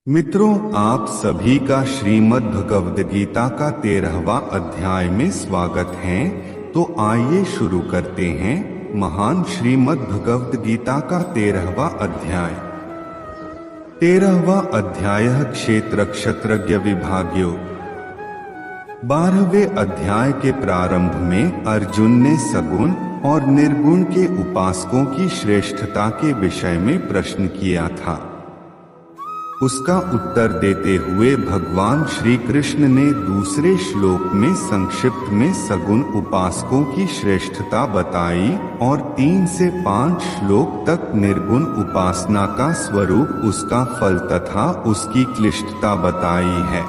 मित्रों, आप सभी का श्रीमद् भगवद गीता का 13वां अध्याय में स्वागत है। तो आइए शुरू करते हैं महान श्रीमद् भगवद गीता का 13वां अध्याय। 13वां अध्याय क्षेत्र क्षत्रज्ञ विभाग्यो। 12वें अध्याय के प्रारंभ में अर्जुन ने सगुण और निर्गुण के उपासकों की श्रेष्ठता के विषय में प्रश्न किया था। उसका उत्तर देते हुए भगवान श्री कृष्ण ने दूसरे श्लोक में संक्षिप्त में सगुण उपासकों की श्रेष्ठता बताई और 3 से 5 श्लोक तक निर्गुण उपासना का स्वरूप, उसका फल तथा उसकी क्लिष्टता बताई है।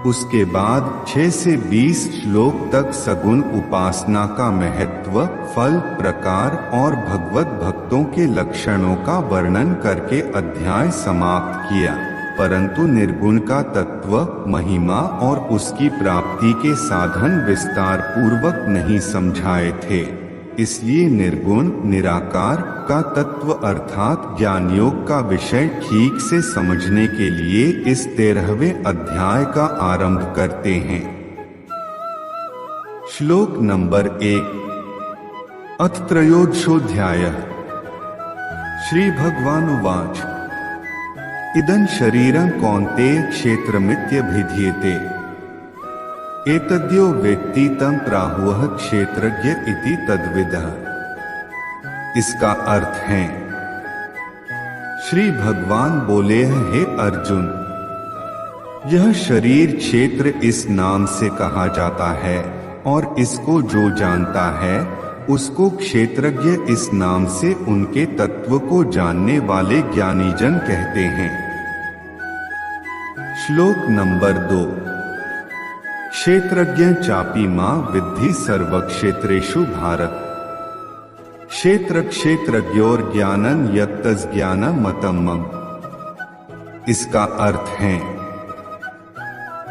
उसके बाद 6 से 20 श्लोक तक सगुण उपासना का महत्व, फल, प्रकार और भगवत भक्तों के लक्षणों का वर्णन करके अध्याय समाप्त किया, परंतु निर्गुण का तत्व, महिमा और उसकी प्राप्ति के साधन विस्तार पूर्वक नहीं समझाए थे। इसलिए निर्गुण निराकार का तत्व अर्थात ज्ञान योग का विषय ठीक से समझने के लिए इस 13वें अध्याय का आरंभ करते हैं। श्लोक नंबर 1। अथ त्रयोदशोऽध्यायः। श्री भगवानुवाच। इदं शरीरं कौन्तेय क्षेत्रमित्यभिधीयते। एतद्यो वेत्ति तं प्राहुः क्षेत्रज्ञ इति तद्विदः। इसका अर्थ है, श्री भगवान बोले हैं, हे अर्जुन, यह शरीर क्षेत्र इस नाम से कहा जाता है और इसको जो जानता है उसको क्षेत्रज्ञ इस नाम से उनके तत्व को जानने वाले ज्ञानीजन कहते हैं। श्लोक नंबर 2। क्षेत्रज्ञ चापि मां विद्धि सर्वक्षेत्रेषु भारत। क्षेत्र क्षेत्रज्ञोर ज्ञानं यत्तज्ज्ञानं मतं मम। इसका अर्थ है,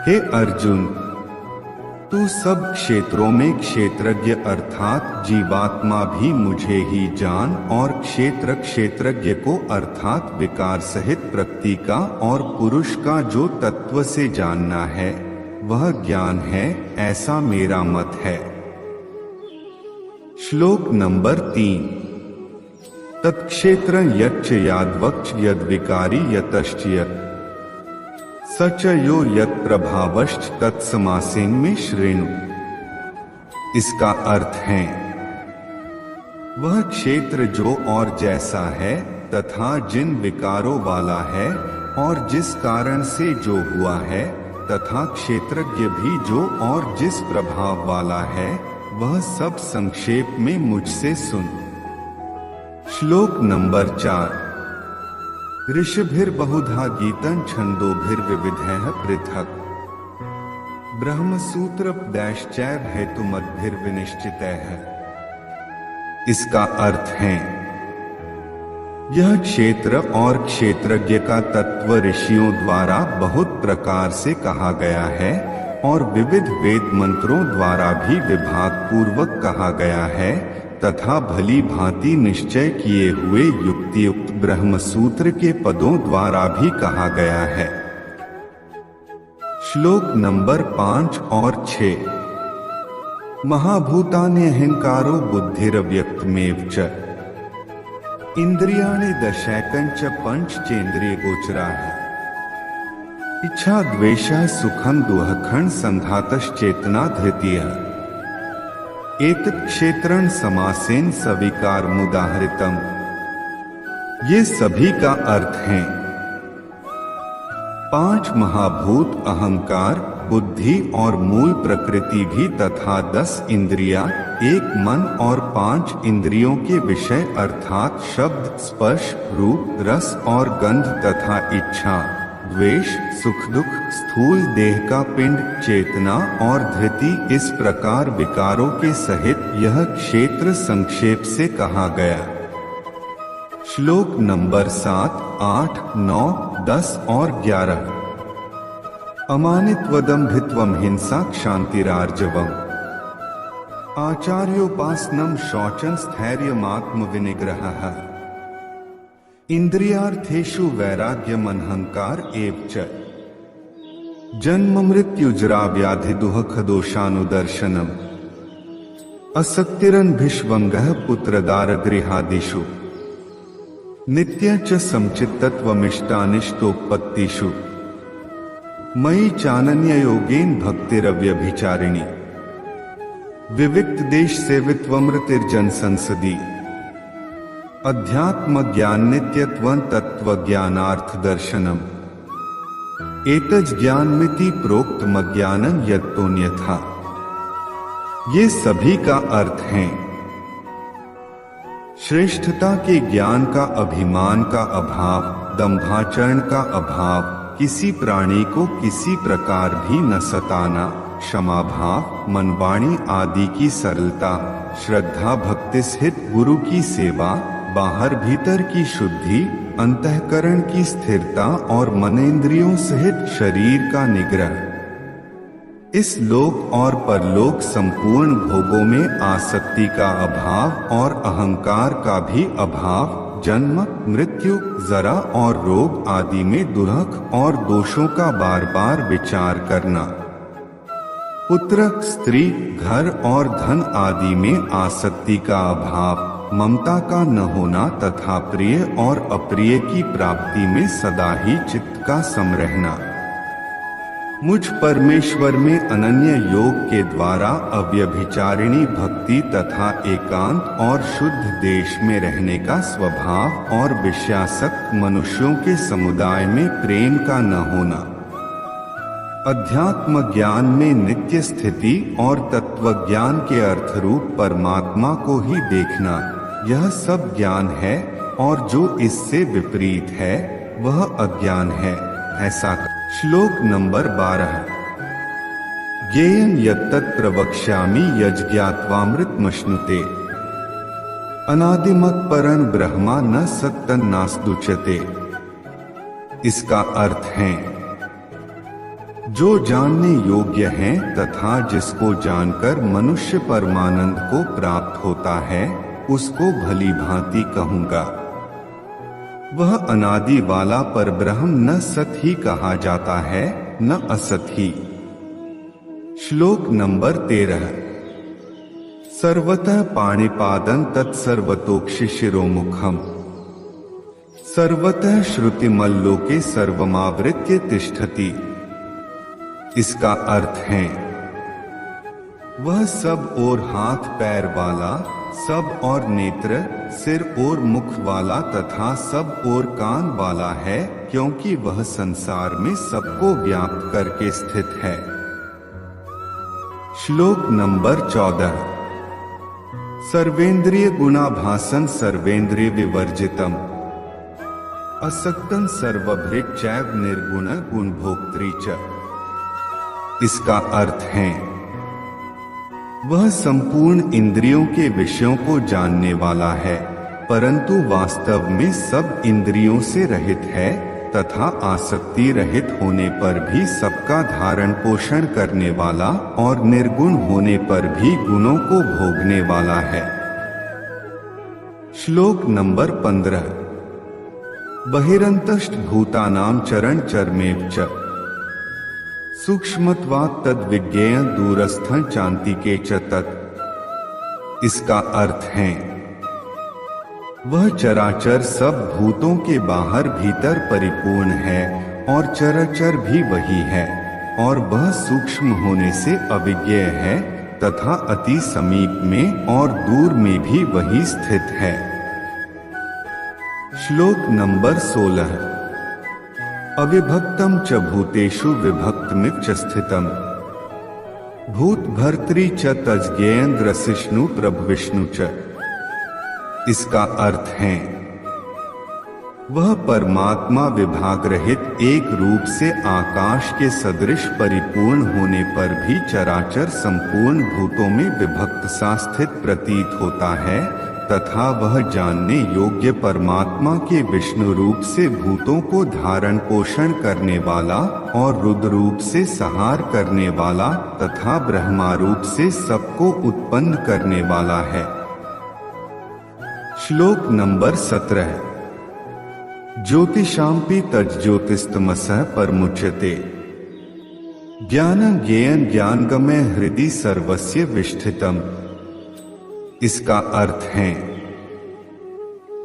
हे अर्जुन, तू सब क्षेत्रों में क्षेत्रज्ञ अर्थात जीवात्मा भी मुझे ही जान और क्षेत्र क्षेत्रज्ञ को अर्थात विकार सहित प्रकृति का और पुरुष का जो तत्व से जानना है वह ज्ञान है, ऐसा मेरा मत है। श्लोक नंबर 3। तत्क्षेत्र यच्च याद्वक्च यद्विकारी यतश्च यत् सच यो यत् प्रभावश्च तत्समासेन में श्रेणु। इसका अर्थ है, वह क्षेत्र जो और जैसा है तथा जिन विकारों वाला है और जिस कारण से जो हुआ है, तथा क्षेत्रज्ञ भी जो और जिस प्रभाव वाला है, वह सब संक्षेप में मुझसे सुन। श्लोक नंबर 4। ऋषिभिर्बहुधा गीतं छन्दोभिर्विविधैः पृथक् ब्रह्मसूत्रपदैश्चैव हेतुमद्भिर्विनिश्चितैः। इसका अर्थ है, यह क्षेत्र और क्षेत्रज्ञ का तत्व ऋषियों द्वारा बहुत प्रकार से कहा गया है और विविध वेद मंत्रों द्वारा भी विभाग पूर्वक कहा गया है तथा भली भांति निश्चय किए हुए युक्तियुक्त ब्रह्मसूत्र के पदों द्वारा भी कहा गया है। श्लोक नंबर 5 और 6। महाभूतान्यहंकारो बुद्धिरव्यक्तमेव च इंद्रियाणि दशैकञ्च पंचचेन्द्रिय गोचराः। इच्छा द्वेषः सुखं दुःखं संधातश्चेतना धृतियः। एतत् क्षेत्रं समासेन सविकार मुदाहृतम्। ये सभी का अर्थ है, 5 महाभूत अहंकार, बुद्धि और मूल प्रकृति भी तथा 10 इंद्रियां, 1 मन और 5 इंद्रियों के विषय अर्थात शब्द, स्पर्श, रूप, रस और गंध तथा इच्छा, द्वेष, सुख दुख, स्थूल देह का पिंड, चेतना और धृति, इस प्रकार विकारों के सहित यह क्षेत्र संक्षेप से कहा गया। श्लोक नंबर 7, 8, 9, 10 और 11। अमानित्वदम्भित्वं हिंसा क्षान्तिरार्जवम् आचार्योपासनं शौचं स्थैर्यमात्मविनिग्रहः इंद्रियार्थेषु वैराग्यम अहंकार एव च जन्म मृत्युजरा व्याधि दुःख दोषानुदर्शनम असक्तिरन्भिष्वंगः पुत्रदारगृहादिषु नित्य च समचित्तत्वमिष्टानिष्टोपत्तिषु मयि चानन्ययोगेन भक्तिरव्यभिचारिणी विविक्त देश सेवित्वमृतिर्जन संसदी अध्यात्म ज्ञान नित्यत्व तत्व ज्ञानार्थ दर्शनम एतज ज्ञानमिति प्रोक्त मज्ञानं यत्तोन्यथा। ये सभी का अर्थ है श्रेष्ठता के ज्ञान का, अभिमान का अभाव, दंभाचरण का अभाव, किसी प्राणी को किसी प्रकार भी न सताना, क्षमा भाव, मनवाणी आदि की सरलता, श्रद्धा भक्ति सहित गुरु की सेवा, बाहर भीतर की शुद्धि, अंतःकरण की स्थिरता और मनेंद्रियों सहित शरीर का निग्रह, इस लोक और परलोक संपूर्ण भोगों में आसक्ति का अभाव और अहंकार का भी अभाव, जन्म मृत्यु जरा और रोग आदि में दुर्लभ और दोषों का बार बार विचार करना, पुत्र स्त्री घर और धन आदि में आसक्ति का अभाव, ममता का न होना तथा प्रिय और अप्रिय की प्राप्ति में सदा ही चित्त का समरहना, मुझ परमेश्वर में अनन्य योग के द्वारा अव्यभिचारिणी भक्ति तथा एकांत और शुद्ध देश में रहने का स्वभाव और विषयासक्त मनुष्यों के समुदाय में प्रेम का न होना, अध्यात्म ज्ञान में नित्य स्थिति और तत्व ज्ञान के अर्थ रूप परमात्मा को ही देखना, यह सब ज्ञान है और जो इससे विपरीत है वह अज्ञान है। ऐसा श्लोक नंबर 12। ज्ञेयं यत्तत् प्रवक्ष्यामि यज्ञात्वामृतमश्नुते अनादिमत् परं ब्रह्मा न सत्तन्नास्दुच्यते। इसका अर्थ है जो जानने योग्य है तथा जिसको जानकर मनुष्य परमानंद को प्राप्त होता है उसको भली भांति कहूंगा। वह अनादि वाला परब्रह्म न सत ही कहा जाता है न असत ही। श्लोक नंबर 13। सर्वतः पाणिपादं तत्सर्वतोक्षिशिरोमुखम् सर्वतः श्रुतिमल्लोके सर्वमावृत्य तिष्ठति। इसका अर्थ है वह सब और हाथ पैर वाला, सब और नेत्र, सिर और मुख वाला तथा सब और कान वाला है, क्योंकि वह संसार में सबको व्याप्त करके स्थित है। श्लोक नंबर 14। सर्वेंद्रिय गुणाभासन सर्वेंद्रिय विवर्जितम असक्तं सर्वभृत चैव निर्गुण गुणभोक्त्री च। इसका अर्थ है वह संपूर्ण इंद्रियों के विषयों को जानने वाला है, परंतु वास्तव में सब इंद्रियों से रहित है तथा आसक्ति रहित होने पर भी सबका धारण पोषण करने वाला और निर्गुण होने पर भी गुणों को भोगने वाला है। श्लोक नंबर 15। बहिरंतश्च भूतानां चरण चरमेव च सूक्ष्मत्वात् तद्विज्ञेयं दूरस्थं चान्तिके च तत्। इसका अर्थ है वह चराचर सब भूतों के बाहर भीतर परिपूर्ण है और चराचर भी वही है और वह सूक्ष्म होने से अविज्ञेय है तथा अति समीप में और दूर में भी वही स्थित है। श्लोक नंबर 16। अविभक्तम च भूतेषु विभक्तमिव च स्थितम भूत भर्तृ च तज्ज्ञेयं ग्रसिष्णु प्रभविष्णु च। इसका अर्थ है वह परमात्मा विभाग रहित एक रूप से आकाश के सदृश परिपूर्ण होने पर भी चराचर संपूर्ण भूतों में विभक्त सा स्थित प्रतीत होता है तथा वह जानने योग्य परमात्मा के विष्णु रूप से भूतों को धारण पोषण करने वाला और रुद्र रूप से संहार करने वाला तथा ब्रह्मा रूप से सबको उत्पन्न करने वाला है। श्लोक नंबर 17। ज्योतिषांपि तज्ज्योतिस्तमसः परमुच्यते। ज्ञानं ज्ञेयं ज्ञानगम्य हृदि सर्वस्य विष्ठितम्। इसका अर्थ है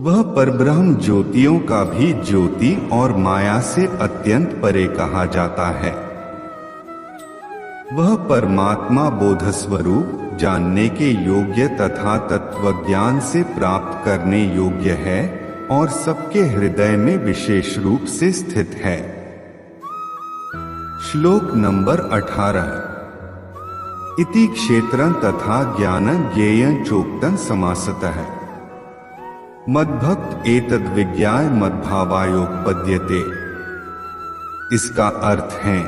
वह परब्रह्म ज्योतियों का भी ज्योति और माया से अत्यंत परे कहा जाता है। वह परमात्मा बोध स्वरूप, जानने के योग्य तथा तत्वज्ञान से प्राप्त करने योग्य है और सबके हृदय में विशेष रूप से स्थित है। श्लोक नंबर 18। इति क्षेत्रं तथा ज्ञानं ज्ञेयं चोक्तं समासतः। मद्भक्त एतद् विज्ञाय मद्भावायोपपद्यते। इसका अर्थ है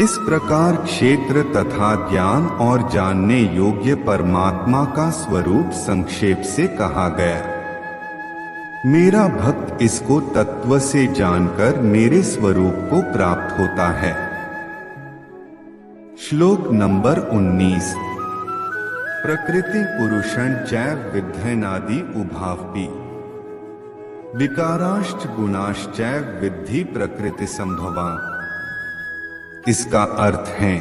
इस प्रकार क्षेत्र तथा ज्ञान और जानने योग्य परमात्मा का स्वरूप संक्षेप से कहा गया। मेरा भक्त इसको तत्व से जानकर मेरे स्वरूप को प्राप्त होता है। श्लोक नंबर 19। प्रकृति पुरुषं चैव विद्धयनादि उभावपि विकाराश्च गुणाश्चैव विद्धि प्रकृति संभवा। इसका अर्थ है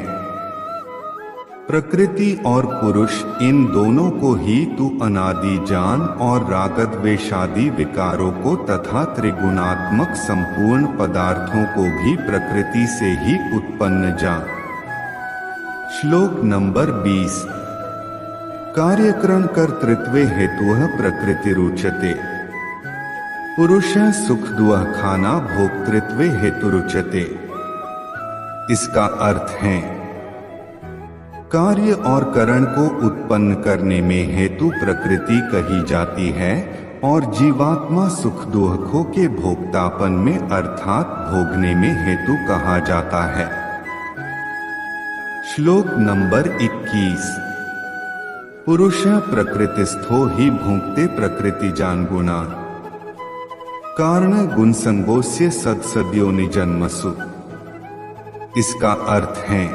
प्रकृति और पुरुष इन दोनों को ही तू अनादि जान और रागद्वेषादि विकारों को तथा त्रिगुणात्मक संपूर्ण पदार्थों को भी प्रकृति से ही उत्पन्न जान। श्लोक नंबर 20। कार्यकरण कर्तृत्वे हेतुः प्रकृतिरुच्यते। पुरुषः सुख दुःख खाना भोक्तृत्वे हेतुरुच्यते। इसका अर्थ है कार्य और करण को उत्पन्न करने में हेतु प्रकृति कही जाती है और जीवात्मा सुख दुखों के भोक्तापन में अर्थात भोगने में हेतु कहा जाता है। श्लोक नंबर 21। पुरुषः प्रकृतिस्थो हि भुंक्ते प्रकृति जान गुणा कारण गुण संगोस्य सत्सद्योनि जन्मसु। इसका अर्थ है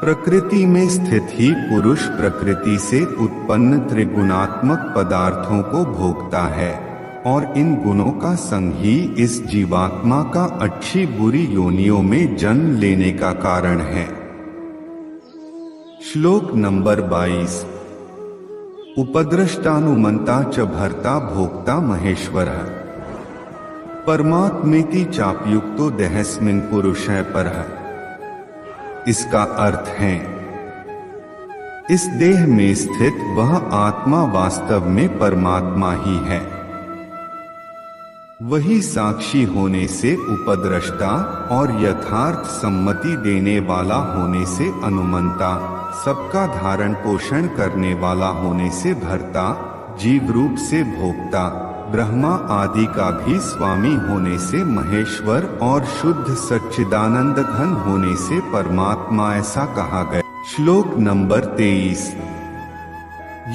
प्रकृति में स्थित ही पुरुष प्रकृति से उत्पन्न त्रिगुणात्मक पदार्थों को भोगता है और इन गुणों का संग ही इस जीवात्मा का अच्छी बुरी योनियों में जन्म लेने का कारण है। श्लोक नंबर 22। उपद्रष्टानुमंता च भर्ता भोक्ता महेश्वरः परमात्मेति चाप्युक्तो देहस्मिन् पुरुषः परः। इसका अर्थ है इस देह में स्थित वह आत्मा वास्तव में परमात्मा ही है। वही साक्षी होने से उपद्रष्टा और यथार्थ सम्मति देने वाला होने से अनुमंता, सबका धारण पोषण करने वाला होने से भर्ता, जीव रूप से भोक्ता, ब्रह्मा आदि का भी स्वामी होने से महेश्वर और शुद्ध सच्चिदानंद घन होने से परमात्मा ऐसा कहा गया। श्लोक नंबर 23।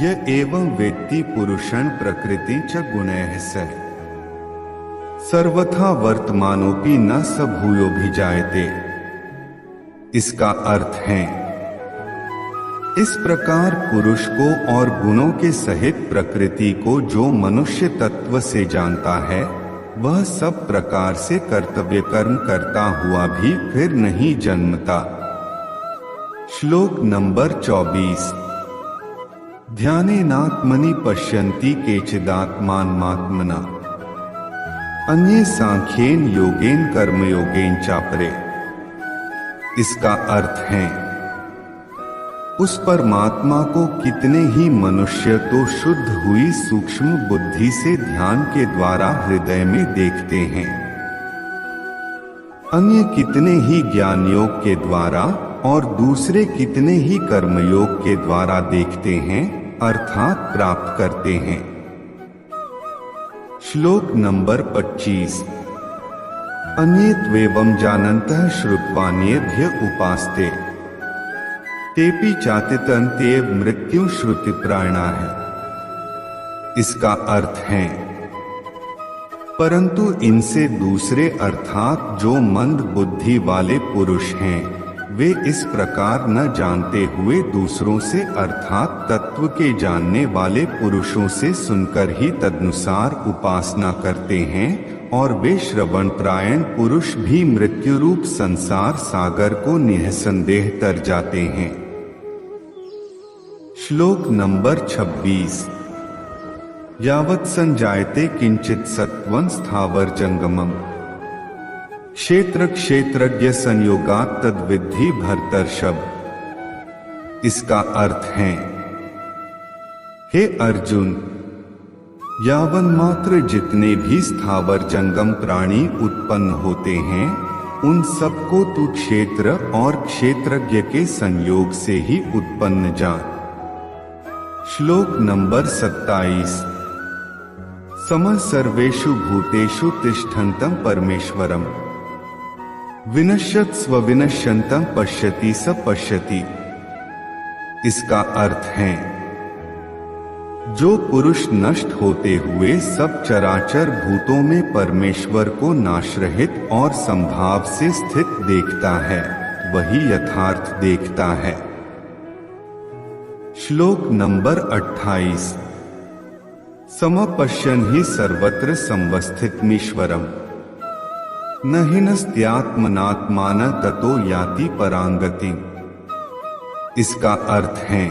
यह एवं वेत्ति पुरुषं प्रकृति च गुणैः सह सर्वथा वर्तमानोपि न स भूयोभिजायते। इसका अर्थ है इस प्रकार पुरुष को और गुणों के सहित प्रकृति को जो मनुष्य तत्व से जानता है वह सब प्रकार से कर्तव्य कर्म करता हुआ भी फिर नहीं जन्मता। श्लोक नंबर 24। ध्यानेनात्मनि पश्यन्ति केचिदात्मानमात्मना अन्ये सांख्येन योगेन कर्मयोगेन चापरे। इसका अर्थ है उस परमात्मा को कितने ही मनुष्य तो शुद्ध हुई सूक्ष्म बुद्धि से ध्यान के द्वारा हृदय में देखते हैं, अन्य कितने ही ज्ञान योग के द्वारा और दूसरे कितने ही कर्मयोग के द्वारा देखते हैं अर्थात प्राप्त करते हैं। श्लोक नंबर 25। अन्येत्वेवं जानन्तः श्रुत्वान्येभ्य उपास्ते तेपि चातितन्त्येव मृत्यु श्रुतिप्रायणा है। इसका अर्थ है परंतु इनसे दूसरे अर्थात जो मंद बुद्धि वाले पुरुष हैं वे इस प्रकार न जानते हुए दूसरों से अर्थात तत्व के जानने वाले पुरुषों से सुनकर ही तदनुसार उपासना करते हैं, और वे श्रवण प्रायण पुरुष भी मृत्यु रूप संसार सागर को निःसंदेह तर जाते हैं। श्लोक नंबर 26। यावत् संजायते किंचित सत्वं स्थावर जंगमम् क्षेत्र क्षेत्रज्ञ संयोगात् तद्विद्धि भरतर्षभ। इसका अर्थ है, हे अर्जुन, यावन मात्र जितने भी स्थावर जंगम प्राणी उत्पन्न होते हैं, उन सबको तू क्षेत्र और क्षेत्रज्ञ के संयोग से ही उत्पन्न जान। श्लोक नंबर 27। समः सर्वेषु भूतेषु तिष्ठन्तं परमेश्वरम् विनश्यत् स्वविनश्यन्तं पश्यति स पश्यति। इसका अर्थ है, जो पुरुष नष्ट होते हुए सब चराचर भूतों में परमेश्वर को नाशरहित और संभाव से स्थित देखता है, वही यथार्थ देखता है। श्लोक नंबर 28। समपश्यन् हि सर्वत्र संवस्थितमीश्वरम् न हिनस्त्यात्मनात्मान ततो याति परांगति। इसका अर्थ है,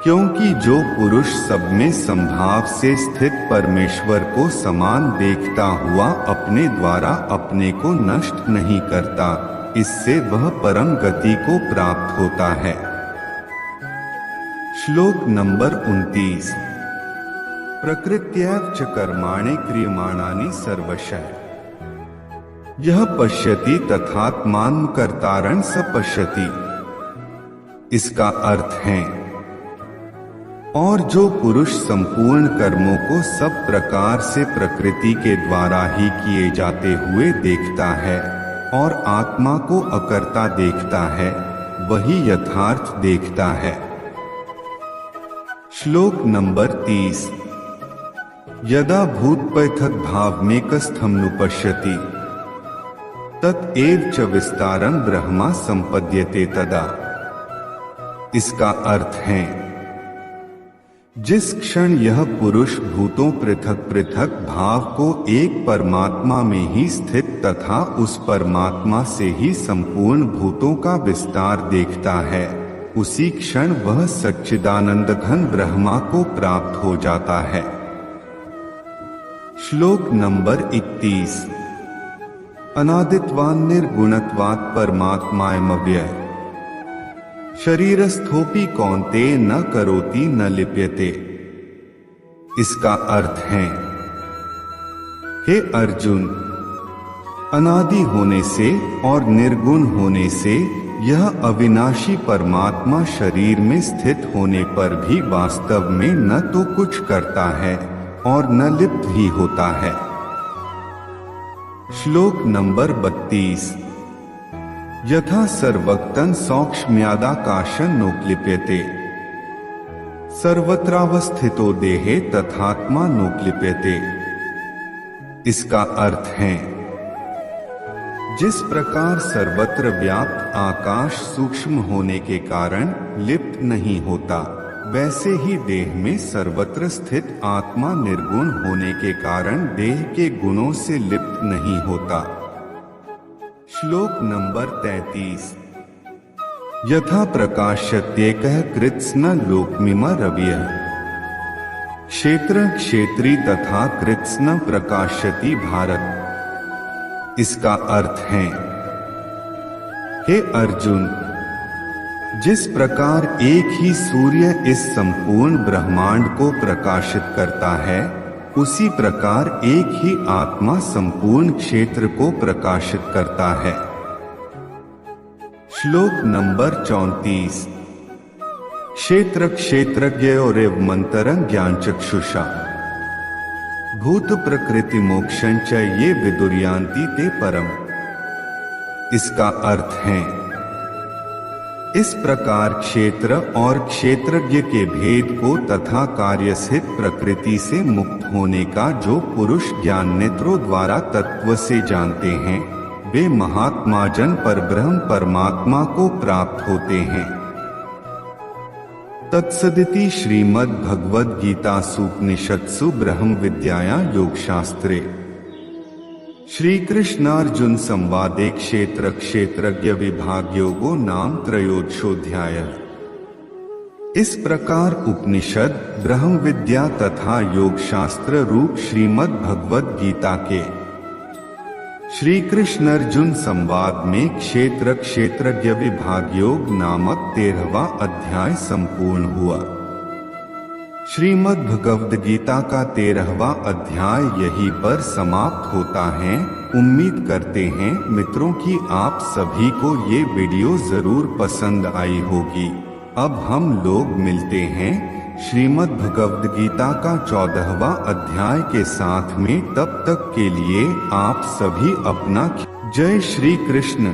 क्योंकि जो पुरुष सब में संभाव से स्थित परमेश्वर को समान देखता हुआ अपने द्वारा अपने को नष्ट नहीं करता, इससे वह परम गति को प्राप्त होता है। श्लोक नंबर 29। प्रकृत्यैव च कर्माणि क्रियमाणानि सर्वशः यह पश्यति तथात्मान कर्तारं स पश्यति। इसका अर्थ है, और जो पुरुष संपूर्ण कर्मों को सब प्रकार से प्रकृति के द्वारा ही किए जाते हुए देखता है और आत्मा को अकर्ता देखता है, वही यथार्थ देखता है। श्लोक नंबर 30। यदा भूतपैथक भावमेकस्थमनुपश्यति तत्एव च विस्तारं ब्रह्मा संपद्यते तदा। इसका अर्थ है, जिस क्षण यह पुरुष भूतों पृथक पृथक भाव को एक परमात्मा में ही स्थित तथा उस परमात्मा से ही संपूर्ण भूतों का विस्तार देखता है, उसी क्षण वह सच्चिदानंद घन ब्रह्मा को प्राप्त हो जाता है। श्लोक नंबर 31। अनादित्वान् निर्गुणत्वात् परमात्मायमव्यय शरीरस्थोपि कौन्तेय न करोति न लिप्यते। इसका अर्थ है, हे अर्जुन, अनादि होने से और निर्गुण होने से यह अविनाशी परमात्मा शरीर में स्थित होने पर भी वास्तव में न तो कुछ करता है और न लिप्त ही होता है। श्लोक नंबर 32। यथा सर्वक्तं सौक्ष्म्यादाकाशं नोक्लिप्यते सर्वत्रावस्थितो देहे तथात्मा नोक्लिप्यते। इसका अर्थ है, जिस प्रकार सर्वत्र व्याप्त आकाश सूक्ष्म होने के कारण लिप्त नहीं होता, वैसे ही देह में सर्वत्र स्थित आत्मा निर्गुण होने के कारण देह के गुणों से लिप्त नहीं होता। श्लोक नंबर 33। यथा प्रकाश्यत्येकः कृत्स्न लोकमिमा रविः क्षेत्र क्षेत्री तथा कृत्स्न प्रकाश्यति भारत। इसका अर्थ है, हे अर्जुन, जिस प्रकार एक ही सूर्य इस संपूर्ण ब्रह्मांड को प्रकाशित करता है, उसी प्रकार एक ही आत्मा संपूर्ण क्षेत्र को प्रकाशित करता है। श्लोक नंबर 34। क्षेत्र क्षेत्रज्ञयोरेव मंतरं ज्ञानचक्षुषा भूत प्रकृति मोक्षं च ये विदुर्यान्ति ते परम। इसका अर्थ है, इस प्रकार क्षेत्र और क्षेत्रज्ञ के भेद को तथा कार्यसिद्ध प्रकृति से मुक्त होने का जो पुरुष ज्ञान नेत्रों द्वारा तत्व से जानते हैं, वे महात्मा जन परब्रह्म परमात्मा को प्राप्त होते हैं। तत्सदिति श्रीमद् भगवद गीता सूपनिषत्सु ब्रह्म विद्यायां योगशास्त्रे श्री कृष्णार्जुन संवादे क्षेत्र क्षेत्रज्ञ विभाग योगो नाम त्रयोदशोऽध्यायः। इस प्रकार उपनिषद, ब्रह्म विद्या तथा योग शास्त्र रूप श्रीमद् भगवद गीता के श्री कृष्ण अर्जुन संवाद में क्षेत्र क्षेत्रज्ञ विभाग योग नामक 13वां अध्याय संपूर्ण हुआ। श्रीमद् भगवद गीता का 13वां अध्याय यहीं पर समाप्त होता है। उम्मीद करते हैं मित्रों कि आप सभी को ये वीडियो जरूर पसंद आई होगी। अब हम लोग मिलते हैं श्रीमद् भगवद गीता का 14वां अध्याय के साथ में। तब तक के लिए आप सभी अपना जय श्री कृष्ण।